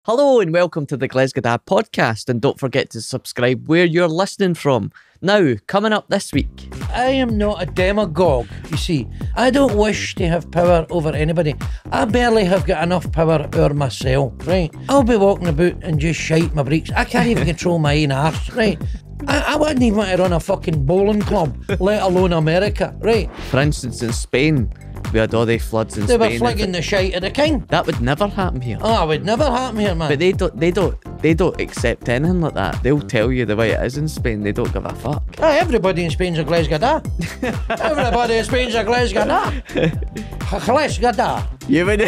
Hello and welcome to the Glesga Da Podcast, and don't forget to subscribe where you're listening from. Now, coming up this week. I am not a demagogue, you see. I don't wish to have power over anybody. I barely have got enough power over myself, right? I'll be walking about and just shite my breeks. I can't even control my own arse, right? I wouldn't even want to run a fucking bowling club, let alone America, right? For instance, in Spain, we had all the floods in Spain. They were flicking the shite at the king. That would never happen here. Oh, it would never happen here, man. But they don't accept anything like that. They'll tell you the way it is in Spain. They don't give a fuck. Everybody in Spain's a Glesga Da. Everybody in Spain's a Glesga Da. Glesga Da. You would.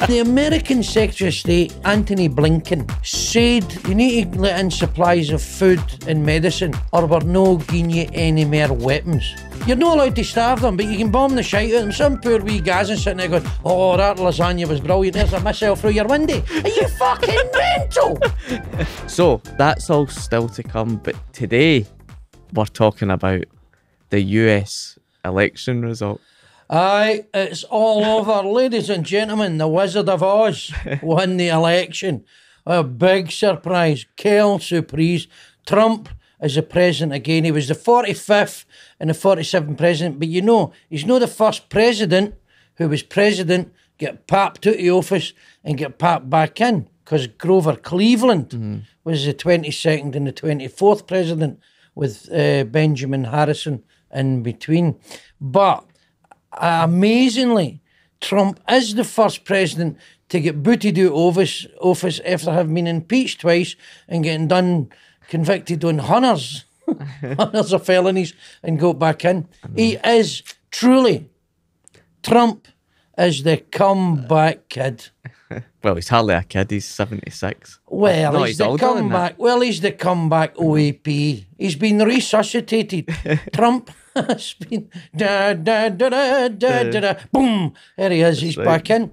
The American Secretary of State, Anthony Blinken, said you need to let in supplies of food and medicine or we're no giving you any more weapons. You're not allowed to starve them, but you can bomb the shite out of them. Some poor wee Gazan sitting there going, oh, that lasagna was brilliant, there's a missile through your window. Are you fucking mental? So, that's all still to come, but today we're talking about the US election result. Aye, it's all over. Ladies and gentlemen, the Wizard of Oz won the election. A big surprise. Quelle surprise. Trump is the president again. He was the 45th and the 47th president, but you know, he's not the first president who was president, get popped out of office and get popped back in, because Grover Cleveland was the 22nd and the 24th president with Benjamin Harrison in between. But amazingly, Trump is the first president to get booted out of office after having been impeached twice and getting convicted on hundreds of felonies and go back in. He is truly, Trump is the comeback kid. Well, he's hardly a kid, he's 76. Well, No, he's the comeback. Well, he's the comeback OAP. He's been resuscitated. Trump has been boom. There he is. He's back in.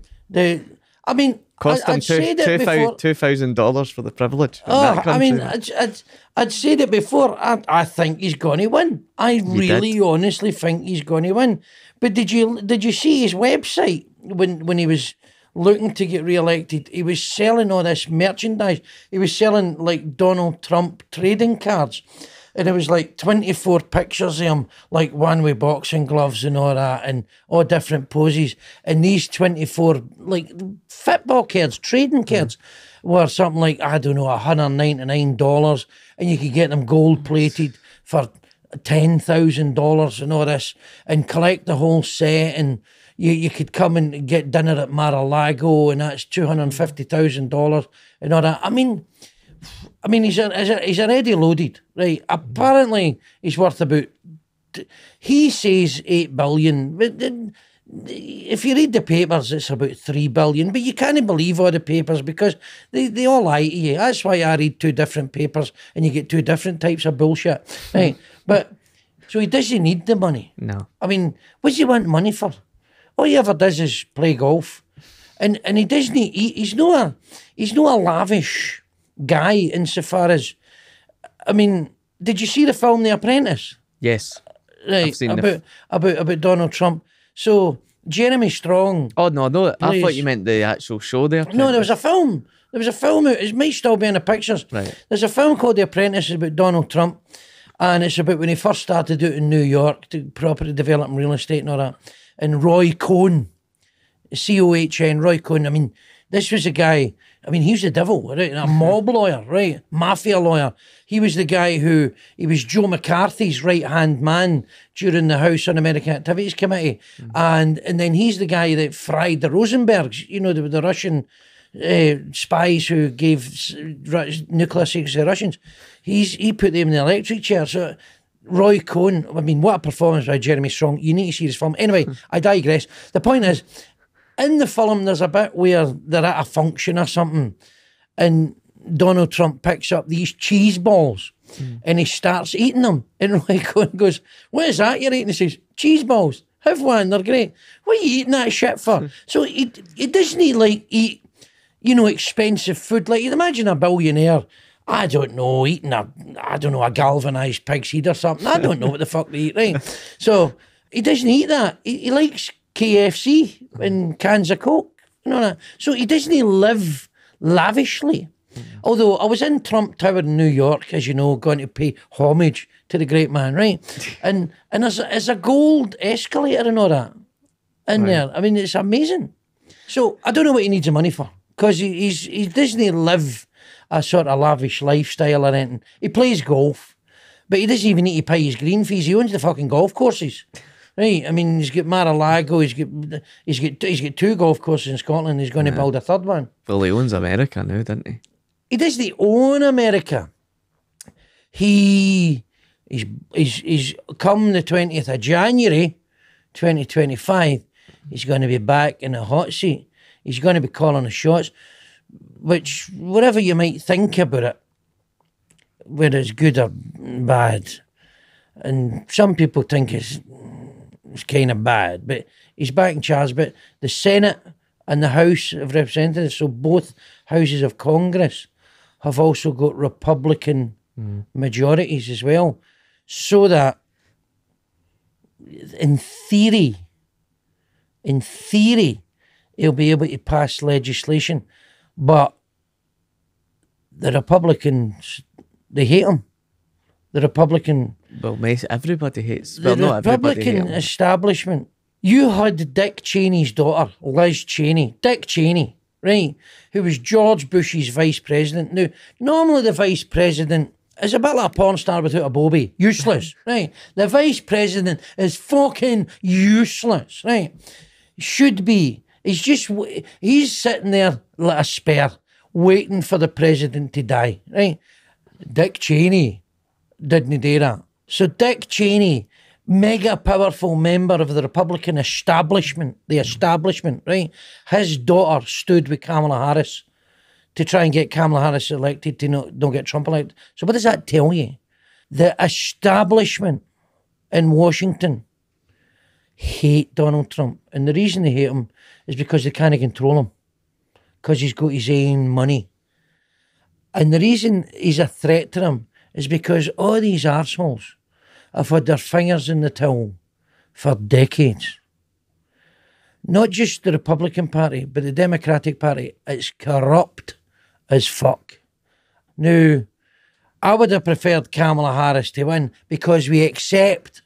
Cost him $2,000 for the privilege. I'd said it before. I think he's going to win. I really, honestly think he's going to win. But did you see his website when he was looking to get re-elected? He was selling all this merchandise. He was selling like Donald Trump trading cards. And it was like 24 pictures of him, like one with boxing gloves and all that, and all different poses. And these 24, like, football cards, trading cards, were something like, I don't know, $199. And you could get them gold-plated for $10,000 and all this, and collect the whole set. And you could come and get dinner at Mar-a-Lago, and that's $250,000 and all that. I mean, he's already loaded, right? Apparently, he's worth about, he says 8 billion, but if you read the papers, it's about 3 billion, but you can't believe all the papers because they all lie to you. That's why I read two different papers and you get two different types of bullshit, right? But, so he doesn't need the money. No. I mean, what does he want money for? All he ever does is play golf. And he doesn't, he's not a lavish guy insofar as, I mean, did you see the film The Apprentice? Yes. Right, I've seen about Donald Trump. So Jeremy Strong. Oh no, I thought you meant the actual show there. No, there was a film. There was a film out. It might still be in the pictures. Right. There's a film called The Apprentice about Donald Trump, and it's about when he first started out in New York to property development, real estate and all that. And Roy Cohn, C-O-H-N, Roy Cohn. I mean, this was a guy, I mean, he was the devil, right? A mob lawyer, right? Mafia lawyer. He was the guy he was Joe McCarthy's right-hand man during the House Un-American Activities Committee. And then he's the guy that fried the Rosenbergs, you know, the Russian spies who gave nuclear secrets to the Russians. He put them in the electric chair. So Roy Cohn, I mean, what a performance by Jeremy Strong. You need to see this film. Anyway, I digress. The point is, in the film, there's a bit where they're at a function or something, and Donald Trump picks up these cheese balls and he starts eating them. And Roy Cohn goes, what is that you're eating? He says, cheese balls. Have one, they're great. What are you eating that shit for? So he doesn't like eat, you know, expensive food. Like, you'd imagine a billionaire, I don't know, eating a galvanised pig's head or something. I don't know what the fuck they eat, right? So he doesn't eat that. He likes KFC and cans of Coke, you know that. So he doesn't live lavishly. Although I was in Trump Tower in New York, as you know, going to pay homage to the great man, right? And there's a gold escalator and all that in there. I mean, it's amazing. So I don't know what he needs the money for, because he doesn't live a sort of lavish lifestyle or anything. He plays golf, but he doesn't even need to pay his green fees. He owns the fucking golf courses. Right, I mean, he's got Mar-a-Lago, he's got 2 golf courses in Scotland, he's going to build a 3rd one. Well, he owns America now, doesn't he? He doesn't own America. He's come the 20th of January, 2025, he's going to be back in the hot seat. He's going to be calling the shots, which, whatever you might think about it, whether it's good or bad, and some people think it's kind of bad, but he's back in charge. But the Senate and the House of Representatives, so both houses of Congress, have also got Republican majorities as well. So that, in theory, he'll be able to pass legislation. But the Republicans, they hate him. The Republican... Well, everybody hates... Well, not everybody Republican establishment. You had Dick Cheney's daughter, Liz Cheney. Dick Cheney, right, who was George Bush's vice president. Now, normally the vice president is a bit like a porn star without a bobby. Useless, right? The vice president is fucking useless, right? Should be. He's sitting there like a spare, waiting for the president to die, right? Dick Cheney didn't do that. So Dick Cheney, mega powerful member of the Republican establishment, right? His daughter stood with Kamala Harris to try and get Kamala Harris elected to not get Trump elected. So what does that tell you? The establishment in Washington hate Donald Trump. And the reason they hate him is because they can't control him, because he's got his own money. And the reason he's a threat to them is because all these arseholes have had their fingers in the till for decades. Not just the Republican Party, but the Democratic Party. It's corrupt as fuck. Now, I would have preferred Kamala Harris to win, because we accept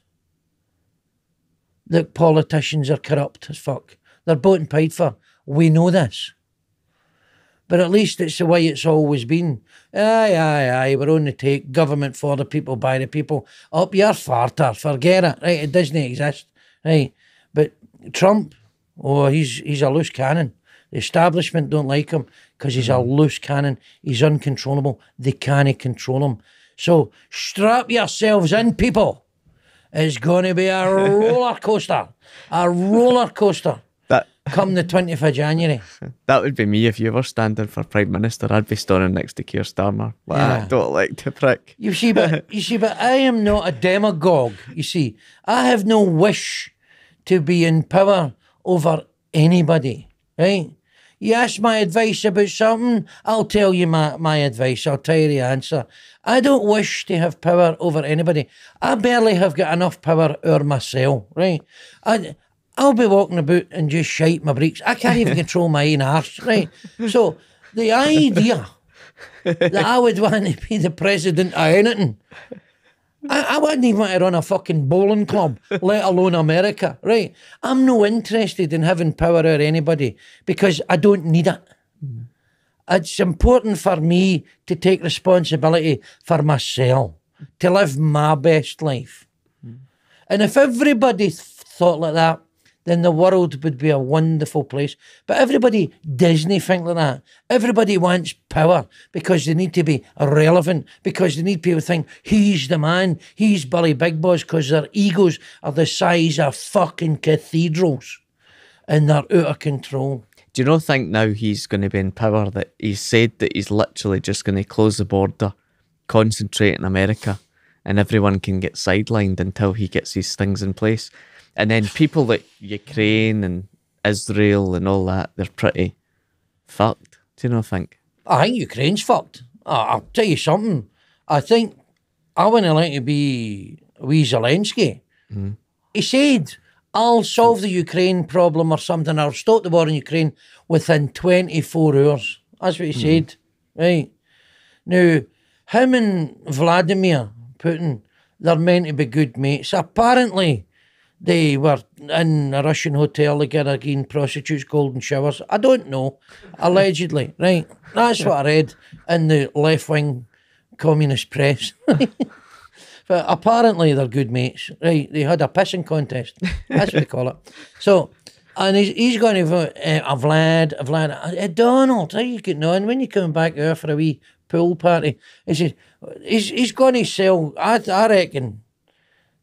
that politicians are corrupt as fuck. They're bought and paid for. We know this. But at least it's the way it's always been. Aye, we're on the take. Government for the people, by the people. Up your farter, forget it. Right, it doesn't exist. Right, but Trump, he's a loose cannon. The establishment don't like him because he's a loose cannon. He's uncontrollable. They can't control him. So strap yourselves in, people. It's going to be a roller coaster. A roller coaster. Come the 20th of January. That would be me if you were standing for Prime Minister. I'd be standing next to Keir Starmer. I don't like to prick. You see, but I am not a demagogue. You see, I have no wish to be in power over anybody, right? You ask my advice about something, I'll tell you my advice. I'll tell you the answer. I don't wish to have power over anybody. I barely have got enough power over myself, right? I'll be walking about and just shite my breeks. I can't even control my own arse, right? So the idea that I would want to be the president of anything, I wouldn't even want to run a fucking bowling club, let alone America, right? I'm no interested in having power over anybody because I don't need it. It's important for me to take responsibility for myself, to live my best life. And if everybody thought like that, then the world would be a wonderful place. But everybody doesn't think like that. Everybody wants power because they need to be relevant, because they need people to think, he's the man, he's Billy Big Boss, because their egos are the size of fucking cathedrals and they're out of control. Do you not think now he's going to be in power that he's said that he's literally just going to close the border, concentrate in America, and everyone can get sidelined until he gets these things in place? And then people like Ukraine and Israel and all that, they're pretty fucked. Do you not think? I think Ukraine's fucked. I'll tell you something. I think I wouldn't like to be wee Zelensky. He said, I'll solve the Ukraine problem or something. I'll stop the war in Ukraine within 24 hours. That's what he said. Right. Now, him and Vladimir Putin, they're meant to be good mates. Apparently, they were in a Russian hotel together getting prostitutes' golden showers. I don't know. Allegedly, right? That's what I read in the left-wing communist press. But apparently they're good mates, right? They had a pissing contest. That's what they call it. So, and he's going to vote Vlad. Donald, how you getting on? When you coming back here for a wee pool party? He says, he's going to sell, I reckon,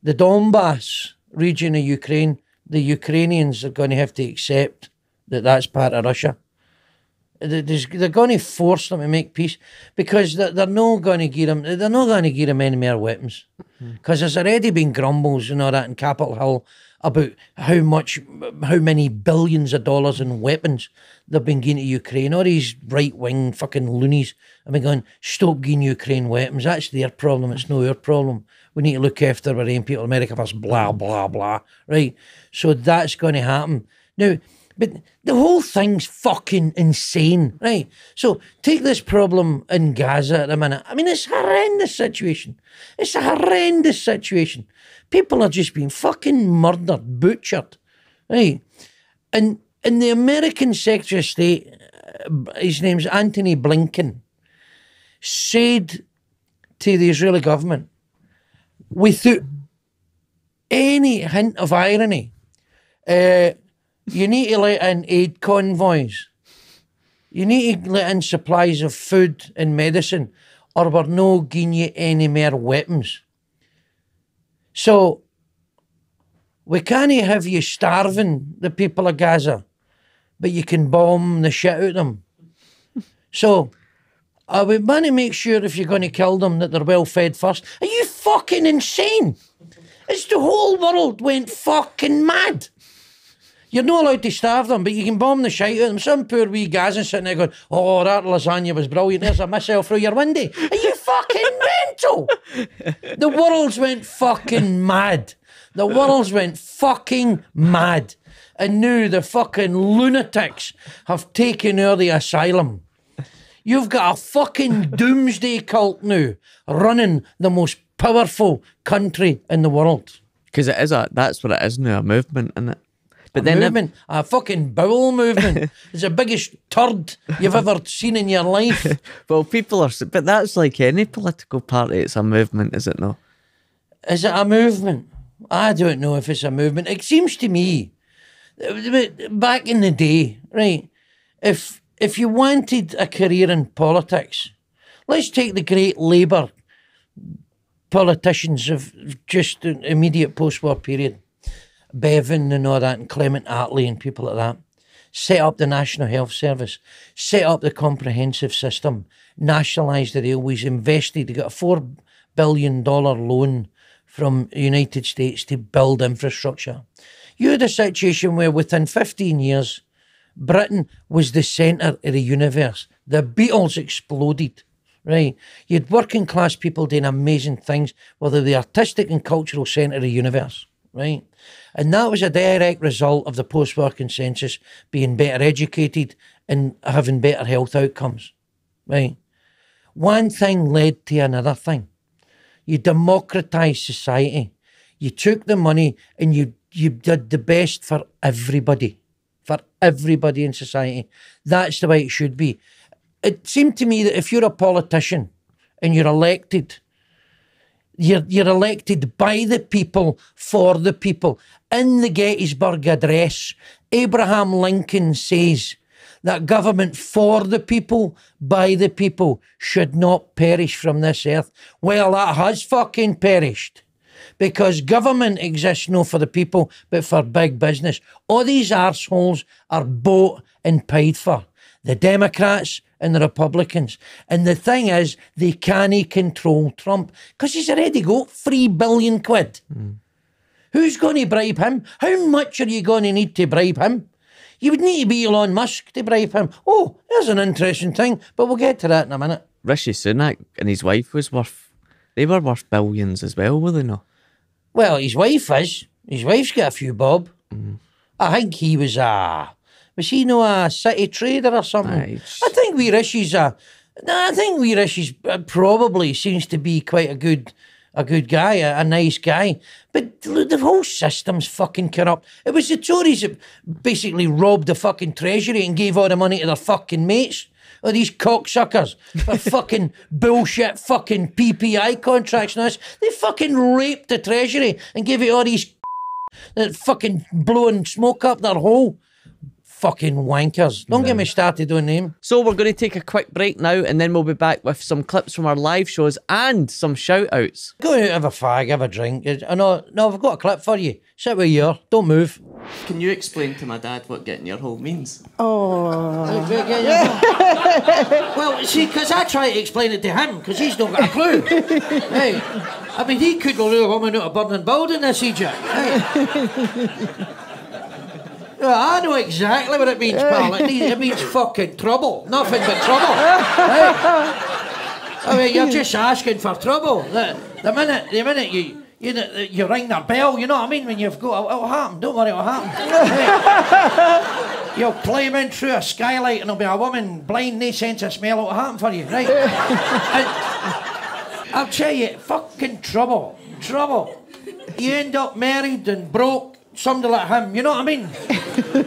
the Donbass region of Ukraine, the Ukrainians are going to have to accept that that's part of Russia. They're going to force them to make peace because they're not going to give them. They're not going to give them any more weapons because there's already been grumbles and all that in Capitol Hill about how many billions of dollars in weapons they've been giving to Ukraine. All these right wing fucking loonies have been going, stop giving Ukraine weapons. That's their problem. It's not our problem. We need to look after our own people. America first. Blah blah blah. Right. So that's going to happen now. But the whole thing's fucking insane, right? So take this problem in Gaza at the minute. I mean, it's a horrendous situation. It's a horrendous situation. People are just being fucking murdered, butchered, right? And the American Secretary of State, his name's Anthony Blinken, said to the Israeli government, without any hint of irony, you need to let in aid convoys. You need to let in supplies of food and medicine, or we're not giving you any more weapons. So, we can't have you starving the people of Gaza, but you can bomb the shit out of them. So, we want to make sure if you're going to kill them that they're well fed first. Are you fucking insane? It's the whole world went fucking mad. You're not allowed to starve them, but you can bomb the shite out of them. Some poor wee Gazan sitting there going, oh, that lasagna was brilliant. There's a missile through your window. Are you fucking mental? The world's went fucking mad. The world's went fucking mad. And now the fucking lunatics have taken over the asylum. You've got a fucking doomsday cult now running the most powerful country in the world. Because that's what it is now, a movement, isn't it? But a fucking bowel movement. It's the biggest turd you've ever seen in your life. Well, but that's like any political party, it's a movement, is it not? Is it a movement? I don't know if it's a movement. It seems to me, back in the day, right, if you wanted a career in politics, let's take the great Labour politicians of just the immediate post-war period. Bevan and all that, and Clement Attlee and people like that, set up the National Health Service, set up the comprehensive system, nationalised the railways, invested, they got a $4 billion loan from the United States to build infrastructure. You had a situation where within 15 years, Britain was the centre of the universe. The Beatles exploded, right? You had working class people doing amazing things, whether the artistic and cultural centre of the universe, right? And that was a direct result of the post-war consensus being better educated and having better health outcomes, right? One thing led to another thing. You democratised society. You took the money and you did the best for everybody in society. That's the way it should be. It seemed to me that if you're a politician and you're elected, you're elected by the people, for the people. In the Gettysburg Address, Abraham Lincoln says that government for the people, by the people, should not perish from this earth. Well, that has fucking perished. Because government exists not for the people, but for big business. All these arseholes are bought and paid for. The Democrats and the Republicans. And the thing is, they can't control Trump because he's already got £3 billion. Who's going to bribe him? How much are you going to need to bribe him? You would need to be Elon Musk to bribe him. Oh, there's an interesting thing, but we'll get to that in a minute. Rishi Sunak and his wife they were worth billions as well, were they not? Well, his wife is. His wife's got a few bob. I think he was Was he no a city trader or something? Aye. I think Wee Rishi's probably seems to be quite a good guy, a nice guy. But the whole system's fucking corrupt. It was the Tories that basically robbed the fucking treasury and gave all the money to their fucking mates. Or these cocksuckers for fucking bullshit fucking PPI contracts and this. They fucking raped the treasury and gave it all these that fucking blowing smoke up their hole. Fucking wankers. Don't get me started on them. So we're going to take a quick break now, and then we'll be back with some clips from our live shows and some shout-outs. Go out, have a fag, have a drink. No, I've got a clip for you. Sit where you are. Don't move. Can you explain to my dad what getting your hole means? Well, see, because I try to explain it to him, because he's not got a clue. Hey, I mean, he could go lure a woman out of burning building, this Egypt. Hey. Well, I know exactly what it means, pal. It means fucking trouble. Nothing but trouble. Hey. I mean, you're just asking for trouble. The minute you ring their bell, you know what I mean? When you've got, it'll happen. Don't worry, it'll happen. Hey. You'll climb in through a skylight and there'll be a woman blind, no sense of smell. It'll happen for you, right? And I'll tell you, fucking trouble. You end up married and broke. Somebody like him, you know what I mean?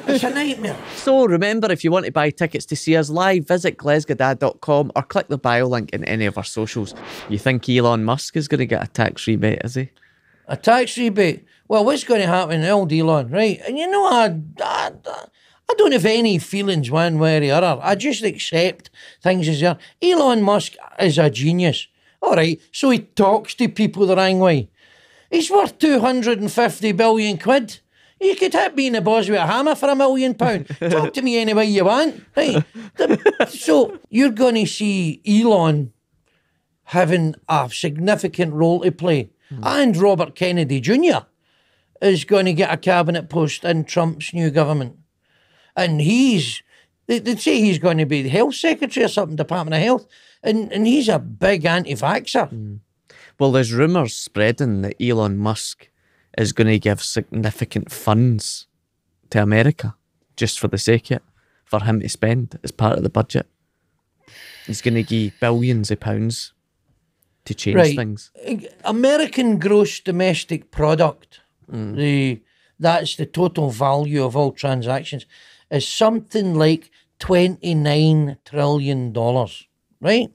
It's a nightmare. So remember, if you want to buy tickets to see us live, visit glesgada.com or click the bio link in any of our socials. You think Elon Musk is going to get a tax rebate, is he? A tax rebate? Well, what's going to happen to old Elon, right? And you know, I don't have any feelings one way or the other. I just accept things as they are. Elon Musk is a genius. All right, so he talks to people the wrong way. He's worth 250 billion quid. You could hit me in the balls with a hammer for £1 million. Talk to me any way you want. Right? So you're going to see Elon having a significant role to play. And Robert Kennedy Jr. is going to get a cabinet post in Trump's new government. And they say he's going to be the health secretary or something, Department of Health. And he's a big anti-vaxxer. Well, there's rumours spreading that Elon Musk is going to give significant funds to America, just for the sake of it, for him to spend as part of the budget. He's going to give billions of pounds to change things. American gross domestic product, that's the total value of all transactions, is something like $29 trillion, right?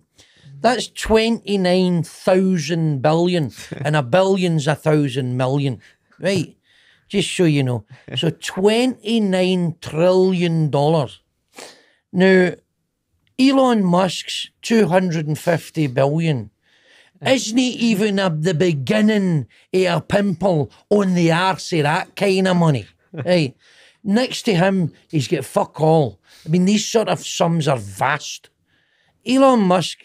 That's 29,000 billion, and a billion's 1,000 million, right? Just so you know. So $29 trillion. Now, Elon Musk's 250 billion isn't even the beginning of a pimple on the arse of that kind of money, right? Next to him, he's got fuck all. I mean, these sort of sums are vast. Elon Musk,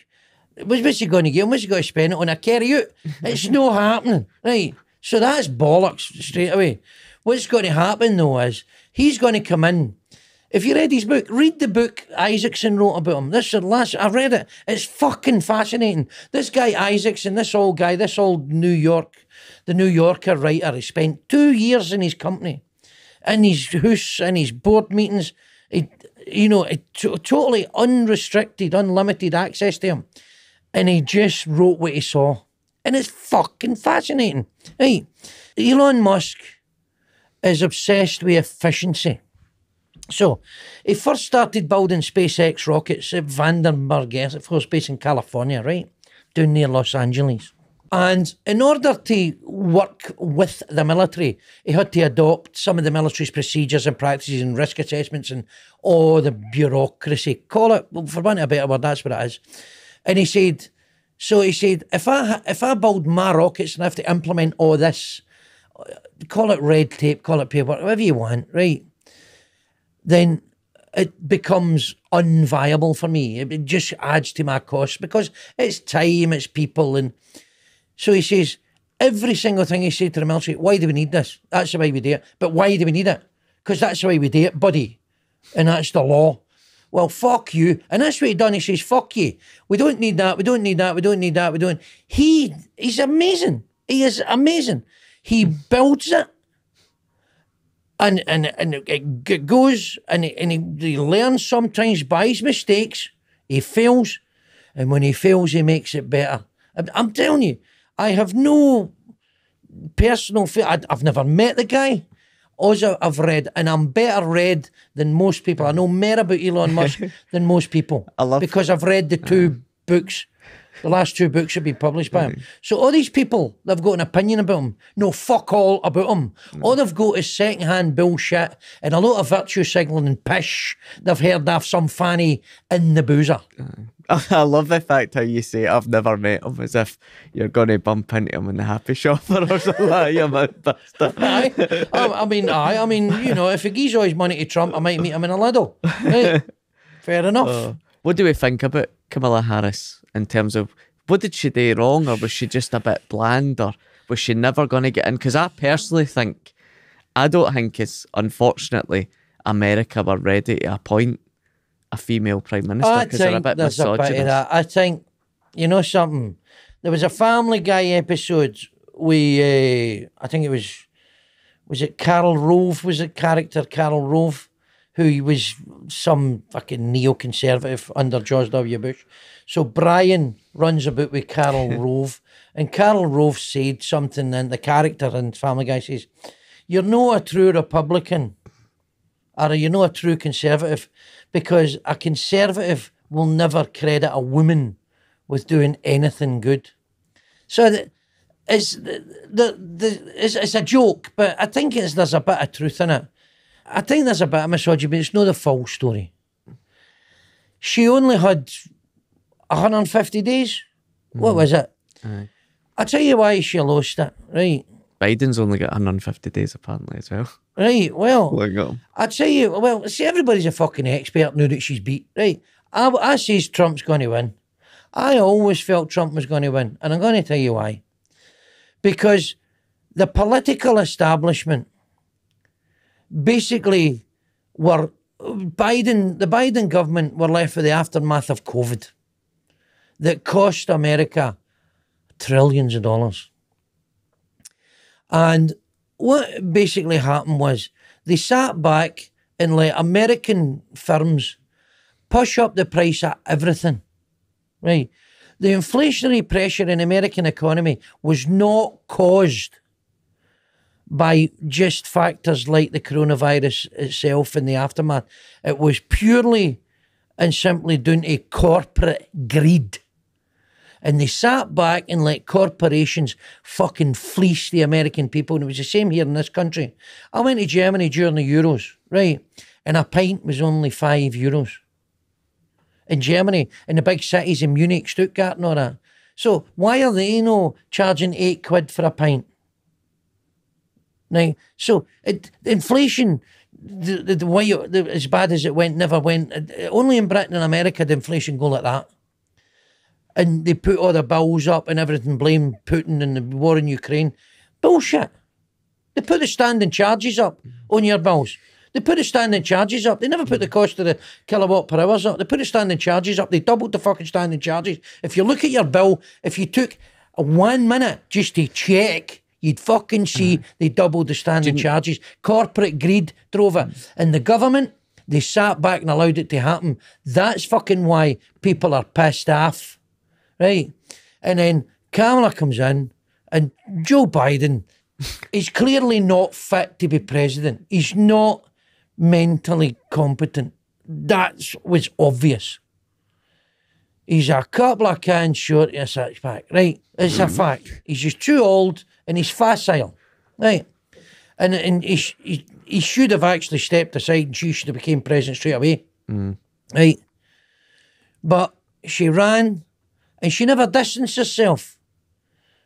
what's he going to give? What's he going to spend it on a carry-out? It's not happening, right? So that's bollocks straight away. What's going to happen, though, is he's going to come in. If you read his book, read the book Isaacson wrote about him. I read it. It's fucking fascinating. This guy Isaacson, this old New Yorker writer, he spent 2 years in his company, in his house, in his board meetings. Totally unrestricted, unlimited access to him. And he just wrote what he saw. And it's fucking fascinating. Right. Elon Musk is obsessed with efficiency. So, he first started building SpaceX rockets at Vandenberg Air Force Base in California, right? Down near Los Angeles. And in order to work with the military, he had to adopt some of the military's procedures and practices and risk assessments and all the bureaucracy. Call it, for want of a better word, that's what it is. And he said, if I build my rockets and I have to implement all this, call it red tape, call it paper, whatever you want, right? Then it becomes unviable for me. It just adds to my costs because it's time, it's people. And so he says, every single thing he said to the military, why do we need this? That's the way we do it. But why do we need it? Because that's the way we do it, buddy. And that's the law. Well, fuck you. And that's what he done. He says, fuck you. We don't need that. We don't need that. We don't need that. We don't. He's amazing. He is amazing. He builds it. And it goes, and he learns sometimes by his mistakes. He fails, and when he fails, he makes it better. I'm telling you, I have no personal I've never met the guy. All I've read, and I'm better read than most people. I know more about Elon Musk than most people. Because I've read the two books. The last two books have been published by him. So all these people, they've got an opinion about him. No, fuck all about him. All they've got is second-hand bullshit and a lot of virtue signalling and pish they've heard off some fanny in the boozer. I love the fact how you say I've never met him, as if you're going to bump into him in the happy shopper or something like that, you mad bastard. I mean, you know, if he gives all his money to Trump, I might meet him in a Lidl. Right? Fair enough. What do we think about Kamala Harris in terms of, what did she do wrong, or was she just a bit bland, or was she never going to get in? Because I personally think, I don't think it's, unfortunately, America were ready to appoint a female prime minister because they're a bit misogynist. I think, you know something, there was a Family Guy episode with, I think it was it Carol Rove, was it character Carol Rove, who was some fucking neoconservative under George W. Bush. So Brian runs about with Carol Rove, and Carol Rove said something, and the character in Family Guy says, "You're not a true Republican, or you're not a true conservative, because a conservative will never credit a woman with doing anything good." So it's a joke, but I think there's a bit of truth in it. I think there's a bit of misogyny, but it's not the full story. She only had 150 days. What was it? I'll tell you why she lost it, right? Biden's only got 150 days apparently as well. Right, well, I'll tell you, well, see, everybody's a fucking expert now that she's beat, right? I says Trump's going to win. I always felt Trump was going to win, and I'm going to tell you why. Because the political establishment basically the Biden government were left with the aftermath of COVID that cost America trillions of dollars. And what basically happened was they sat back and let American firms push up the price of everything, right? The inflationary pressure in the American economy was not caused by just factors like the coronavirus itself and the aftermath. It was purely and simply down to corporate greed. And they sat back and let corporations fucking fleece the American people. And it was the same here in this country. I went to Germany during the Euros, right? And a pint was only €5. In Germany, in the big cities in Munich, Stuttgart and all that. So why are they charging £8 for a pint? Now, so inflation, the way as bad as it went, never went. Only in Britain and America did inflation go like that. And they put all the bills up and everything, blame Putin and the war in Ukraine. Bullshit. They put the standing charges up on your bills. They put the standing charges up. They never put the cost of the kilowatt per hours up. They put the standing charges up. They doubled the fucking standing charges. If you look at your bill, if you took 1 minute just to check, you'd fucking see they doubled the standing charges. Corporate greed drove it. And the government, they sat back and allowed it to happen. That's fucking why people are pissed off. Right? And then Kamala comes in, and Joe Biden is clearly not fit to be president. He's not mentally competent. That was obvious. He's a couple of cans short of a six-pack, right? It's a fact. He's just too old and he's facile, right? And he should have actually stepped aside and she should have become president straight away, right? But she ran and she never distanced herself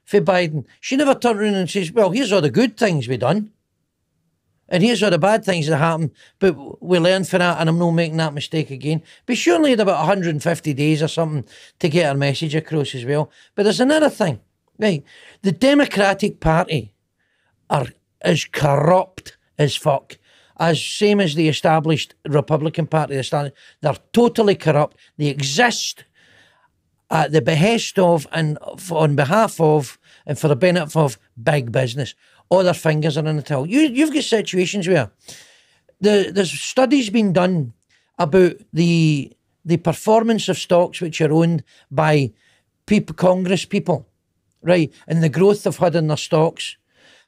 for Biden. She never turned around and says, well, here's all the good things we've done. And here's all the bad things that happened, but we learned from that and I'm not making that mistake again. But she only had about 150 days or something to get her message across as well. But there's another thing, right? The Democratic Party are as corrupt as fuck, as same as the established Republican Party. They're totally corrupt. They exist at the behest of and on behalf of and for the benefit of big business. all their fingers are in the till. You've got situations where there's studies being done about the performance of stocks which are owned by Congress people, right? And the growth they've had in their stocks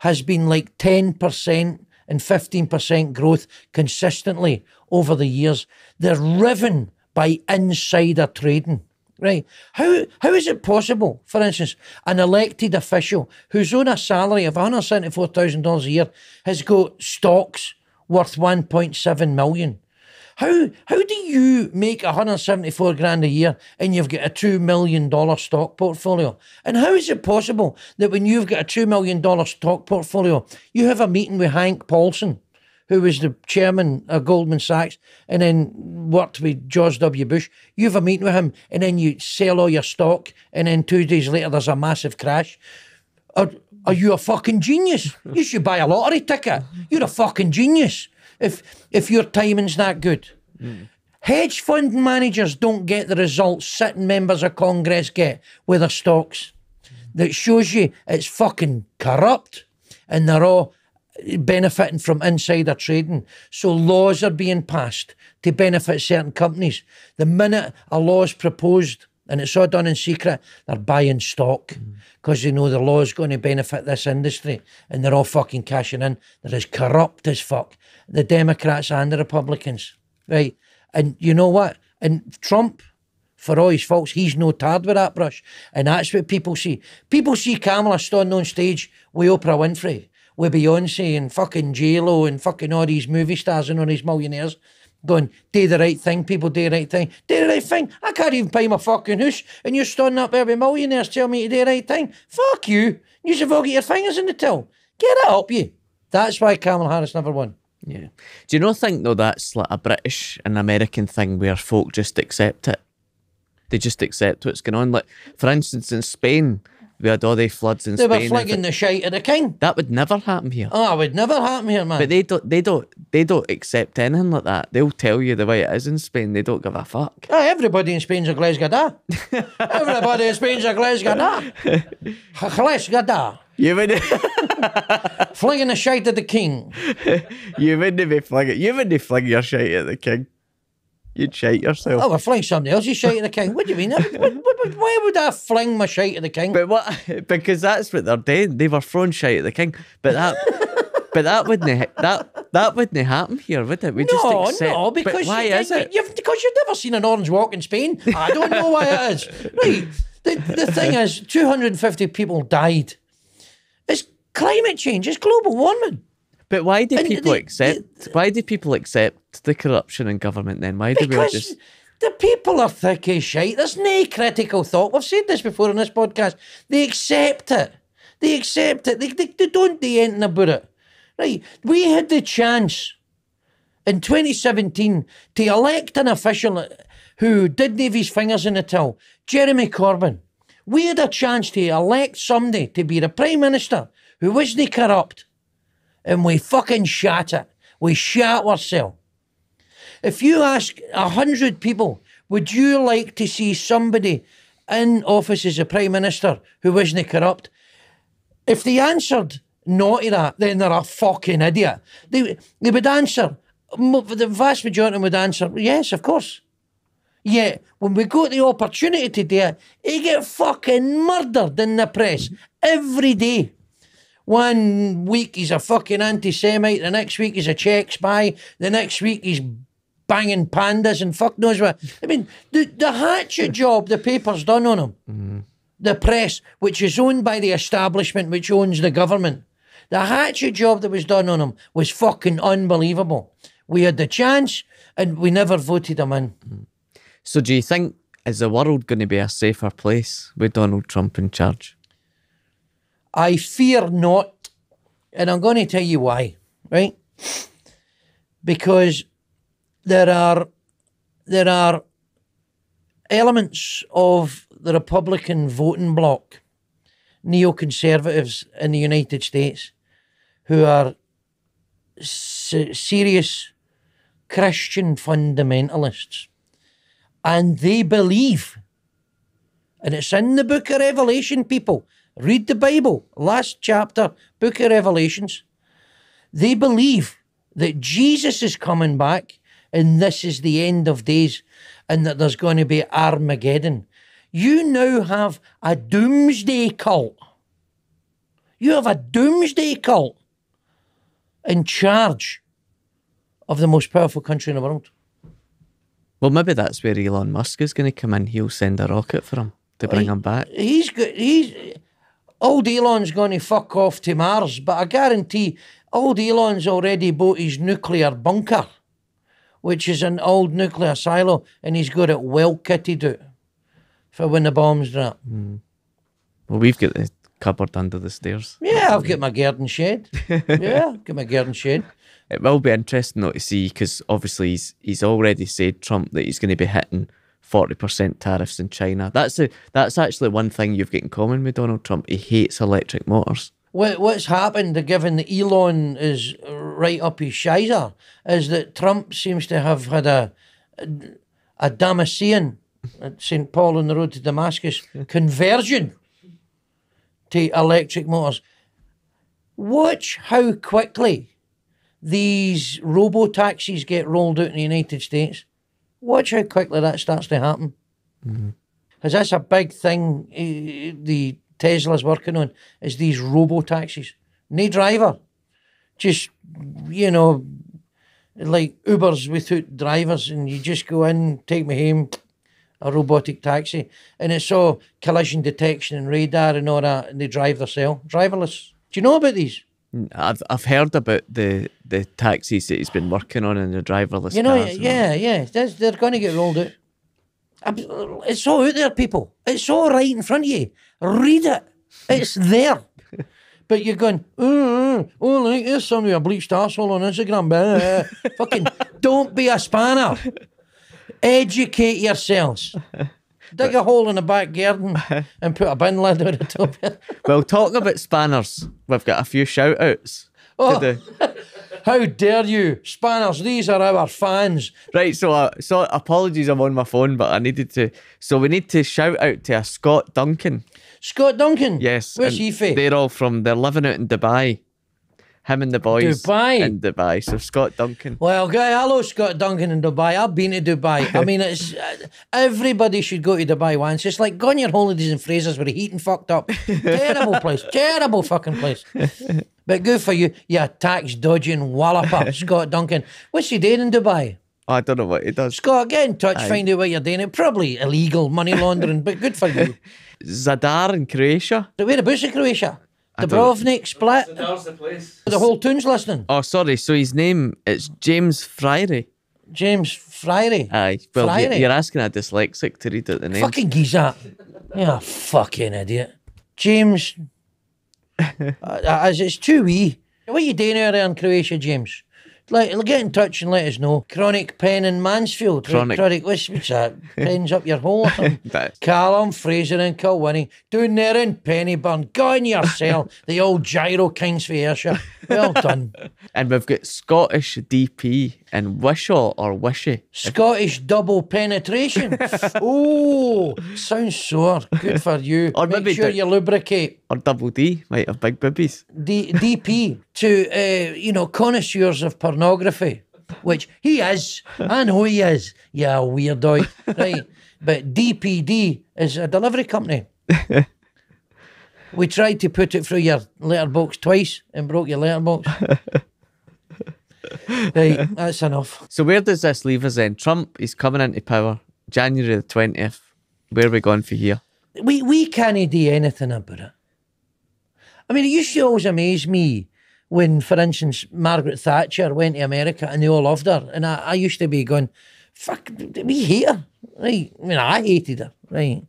has been like 10% and 15% growth consistently over the years. They're driven by insider trading, right? How is it possible, for instance, an elected official who's on a salary of $174,000 a year has got stocks worth 1.7 million? How do you make 174 grand a year and you've got a $2 million stock portfolio? And how is it possible that when you've got a $2 million stock portfolio, you have a meeting with Hank Paulson, who was the chairman of Goldman Sachs and then worked with George W. Bush? You have a meeting with him and then you sell all your stock and then 2 days later there's a massive crash. Are you a fucking genius? You should buy a lottery ticket. You're a fucking genius if your timing's that good. Hedge fund managers don't get the results sitting members of Congress get with their stocks. That shows you it's fucking corrupt and they're all benefiting from insider trading. So laws are being passed to benefit certain companies. The minute a law is proposed, and it's all done in secret, they're buying stock because they know the law is going to benefit this industry and they're all fucking cashing in. They're as corrupt as fuck, the Democrats and the Republicans, right? And you know what? And Trump, for all his faults, he's no tarred with that brush. And that's what people see. People see Kamala standing on stage with Oprah Winfrey, with Beyonce and fucking J-Lo and fucking all these movie stars and all these millionaires going, do the right thing, people, do the right thing. Do the right thing. I can't even pay my fucking house and you're standing up there with millionaires telling me to do the right thing. Fuck you. You should all get your fingers in the till. Get it up, you. That's why Kamala Harris never won. Yeah. Do you not think, though, that's like a British and American thing where folk just accept it? They just accept what's going on. Like, for instance, in Spain, we had all the floods in They Spain. were flicking the shite at the king. That would never happen here. Oh, it would never happen here, man. But they don't accept anything like that. They'll tell you the way it is in Spain. They don't give a fuck. Oh, everybody in Spain's a Glesga Da. Everybody in Spain's a Glesga Da. Glesga Da. You wouldn't, Flinging the shite at the king. you wouldn't be flinging. You wouldn't fling your shite at the king. You'd shite yourself. Oh, we're fling somebody else's shite at the king. What do you mean? Why would I fling my shite at the king? But what? Because that's what they're doing. They were throwing shite at the king. But that wouldn't happen here, would it? We just accept. No, because but why is it? Because you've never seen an orange walk in Spain. I don't know why it is. Right. The thing is, 250 people died. It's climate change. It's global warming. But why do people accept? Why do people accept the corruption in government then? Why do we all just? The people are thick as shite. There's no critical thought. We've said this before in this podcast. They accept it. They accept it. They don't do anything about it. Right? We had the chance in 2017 to elect an official who didn't have his fingers in the till, Jeremy Corbyn. We had a chance to elect somebody to be the Prime Minister who wasn't corrupt. And we fucking shat it. We shat ourselves. If you ask 100 people, would you like to see somebody in office as a Prime Minister who wasn't corrupt? If they answered no to that, then they're a fucking idiot. They would answer, the vast majority of them would answer, yes, of course. Yet, when we got the opportunity to do it, he get fucking murdered in the press every day. 1 week he's a fucking anti-Semite, the next week he's a Czech spy, the next week he's banging pandas and fuck knows what. I mean, the hatchet job the paper's done on him, the press, which is owned by the establishment, which owns the government, the hatchet job that was done on him was fucking unbelievable. We had the chance and we never voted him in. So do you think, is the world going to be a safer place with Donald Trump in charge? I fear not, and I'm going to tell you why, right? Because there are elements of the Republican voting bloc, neoconservatives in the United States, who are serious Christian fundamentalists, and they believe, and it's in the book of Revelation, people, Read the Bible, last chapter, book of Revelations. They believe that Jesus is coming back and this is the end of days and that there's going to be Armageddon. You now have a doomsday cult. You have a doomsday cult in charge of the most powerful country in the world. Well, maybe that's where Elon Musk is going to come in. He'll send a rocket for him to bring him back. Old Elon's going to fuck off to Mars, but I guarantee old Elon's already bought his nuclear bunker, which is an old nuclear silo, and he's got it well kitted out for when the bombs drop. Well, we've got the cupboard under the stairs. Yeah, I've got my garden shed. Yeah, got my garden shed. It will be interesting though to see, because obviously he's already said, Trump, that he's going to be hitting 40% tariffs in China. That's actually one thing you've got in common with Donald Trump. He hates electric motors. What's happened, given that Elon is right up his shizer, is that Trump seems to have had a Damascene at St. Paul on the road to Damascus conversion to electric motors. Watch how quickly these robo-taxis get rolled out in the United States. Watch how quickly that starts to happen. Because that's a big thing the Tesla's working on, is these robo-taxis. No driver. Just, like Ubers without drivers, and you just go in, take me home, a robotic taxi. And it's all collision detection and radar and all that, and they drive themselves. Driverless. Do you know about these? I've heard about the taxis that he's been working on and the driverless cars. Yeah. They're going to get rolled out. It's all out there, people. It's all right in front of you. Read it. It's there. But you're going, like there's somebody a bleached arsehole on Instagram. Fucking don't be a spanner. Educate yourselves. Dig a hole in the back garden and put a bin lid on the top of it. Well, talking about spanners, we've got a few shout-outs to do. How dare you? Spanners, these are our fans. Right, so apologies, I'm on my phone, but I needed to. So we need to shout out to a Scott Duncan. Scott Duncan? Yes. Where's he from? They're living out in Dubai. Him and the boys Dubai. in Dubai. So Scott Duncan. Well, hello Scott Duncan in Dubai. I've been to Dubai. I mean, it's everybody should go to Dubai once. It's like going on your holidays in Fraser's where the heating fucked up. Terrible place. Terrible fucking place. But good for you, you tax dodging walloper, Scott Duncan. What's he doing in Dubai? I don't know what he does. Scott, get in touch, find out what you're doing. It's probably illegal money laundering, but good for you. Zadar in Croatia. Whereabouts in Croatia? Dubrovnik, Split. Zadar's the place. The whole town's listening. Oh, sorry. So his name is James Friery. James Friery. Aye. Well, Friery. you're asking a dyslexic to read out the name. Fucking geezer. Yeah, fucking idiot. James. As it's too wee. What are you doing out there in Croatia, James? Get in touch and let us know. Chronic Pen in Mansfield. Chronic what's that? Pens up your hole or something? Callum, Fraser and Kilwinning. Down there in Pennyburn. Go on yourself. The old gyro kings for Ayrshire. Well done. And we've got Scottish DP in Wishaw or Wishy. Scottish double penetration. Oh, sounds sore. Good for you. Or Make maybe sure you lubricate. Or double D. Might have big boobies. DP to, connoisseurs of pornography, which he is. I know he is. Yeah, weirdo. Right. But DPD is a delivery company. We tried to put it through your letterbox twice and broke your letterbox. Right, that's enough. So where does this leave us then? Trump is coming into power January the 20th. Where are we going for here? We can't do anything about it. I mean, it used to always amaze me when, for instance, Margaret Thatcher went to America and they all loved her. And I used to be going, fuck, we hate her. Right? I mean, I hated her. Right?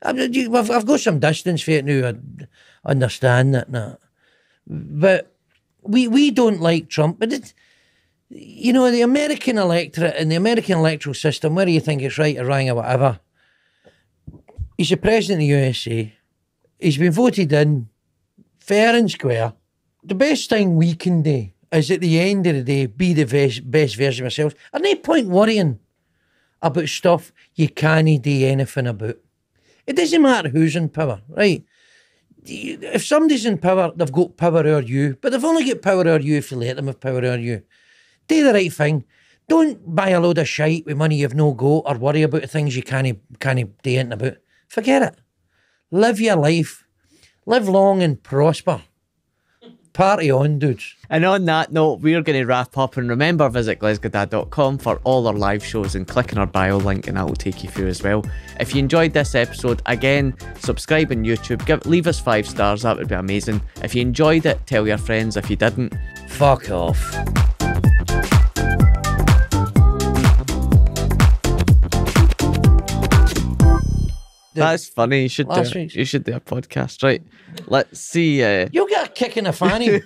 I've got some distance for it now. I understand that now. But we don't like Trump. But the American electorate and the American electoral system, whether you think it's right or wrong or whatever, he's the president of the USA. He's been voted in fair and square. The best thing we can do is at the end of the day be the best version of ourselves. There's no point worrying about stuff you can't do anything about. It doesn't matter who's in power, right? if somebody's in power, they've got power over you, but they've only got power over you if you let them have power over you. Do the right thing. Don't buy a load of shite with money you've no got, or worry about the things you can't do anything about. Forget it. Live your life. Live long and prosper. Party on, dudes. And on that note, we're going to wrap up. And remember, visit glesgada.com for all our live shows and click on our bio link and that will take you through as well. If you enjoyed this episode, again, subscribe on YouTube. Leave us 5 stars. That would be amazing. If you enjoyed it, tell your friends. If you didn't, fuck off. That's funny. You should do a podcast, right? Let's see. You'll get a kick in the fanny.